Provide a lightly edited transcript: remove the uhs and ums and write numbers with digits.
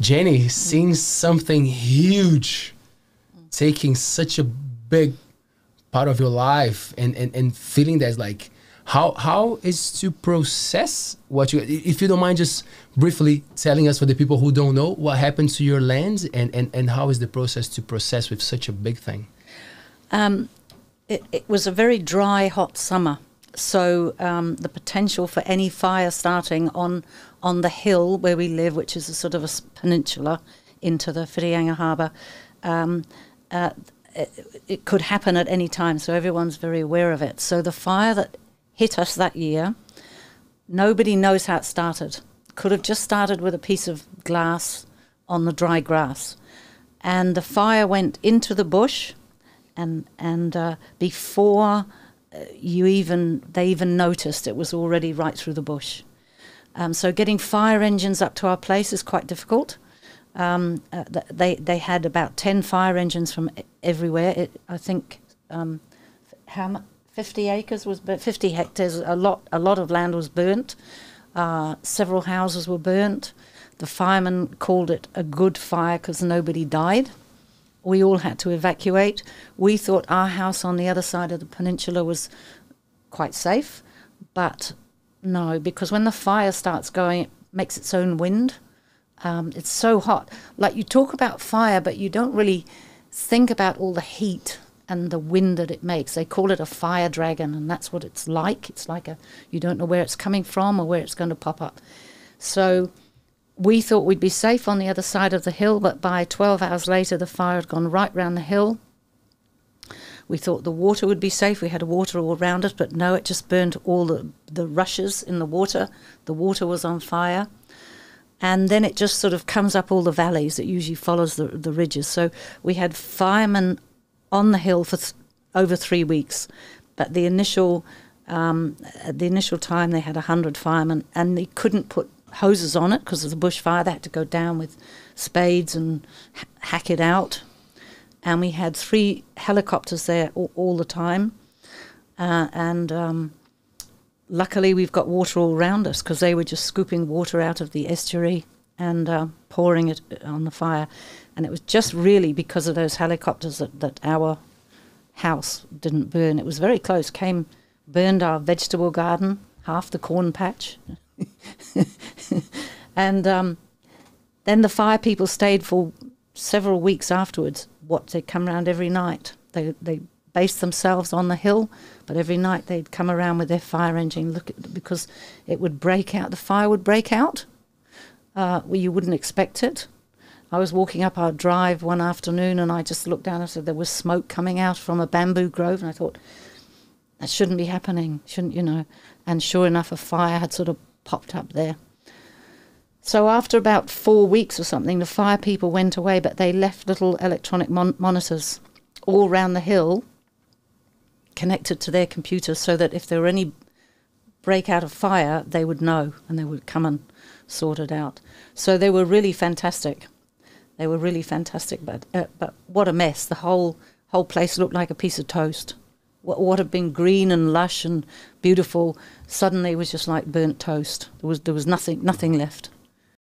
Jenni, seeing something huge taking such a big part of your life and feeling that's like, how is to process what you, if you don't mind just briefly telling us, for the people who don't know, what happened to your land and how is the process to process with such a big thing? It was a very dry, hot summer. So the potential for any fire starting on the hill where we live, which is a sort of a peninsula into the Whirianga Harbour, it could happen at any time. So everyone's very aware of it. So the fire that hit us that year, nobody knows how it started. Could have just started with a piece of glass on the dry grass. And the fire went into the bush, and before they even noticed, it was already right through the bush. So getting fire engines up to our place is quite difficult. They had about 10 fire engines from everywhere. I think 50 acres was 50 hectares. A lot of land was burnt. Several houses were burnt. The firemen called it a good fire because nobody died. We all had to evacuate. We thought our house on the other side of the peninsula was quite safe, but no, because when the fire starts going, it makes its own wind. It's so hot. Like, you talk about fire, but you don't really think about all the heat and the wind that it makes. They call it a fire dragon, and that's what it's like. It's like you don't know where it's coming from or where it's going to pop up. So we thought we'd be safe on the other side of the hill, but by 12 hours later, the fire had gone right round the hill. We thought the water would be safe. We had water all around us, but no, it just burned all the rushes in the water. The water was on fire. And then it just sort of comes up all the valleys. It usually follows the ridges. So we had firemen on the hill for over 3 weeks. But the initial at the initial time, they had 100 firemen, and they couldn't put hoses on it because of the bushfire. They had to go down with spades and hack it out. And we had 3 helicopters there all the time. Luckily, we've got water all around us because they were just scooping water out of the estuary and pouring it on the fire. And it was just really because of those helicopters that our house didn't burn. It was very close. Burned our vegetable garden, half the corn patch. And then the fire people stayed for several weeks afterwards. They'd come around every night. They based themselves on the hill, but every night they'd come around with their fire engine, because it would break out. The fire would break out where you wouldn't expect it. I was walking up our drive one afternoon and I just looked down and said there was smoke coming out from a bamboo grove, and I thought, that shouldn't be happening, shouldn't you know? And sure enough, a fire had sort of popped up there. So after about 4 weeks or something, the fire people went away, but they left little electronic monitors all around the hill connected to their computers, so that if there were any breakout of fire, they would know and they would come and sort it out. So they were really fantastic. They were really fantastic, but what a mess. The whole place looked like a piece of toast. What had been green and lush and beautiful suddenly was just like burnt toast. There was nothing left.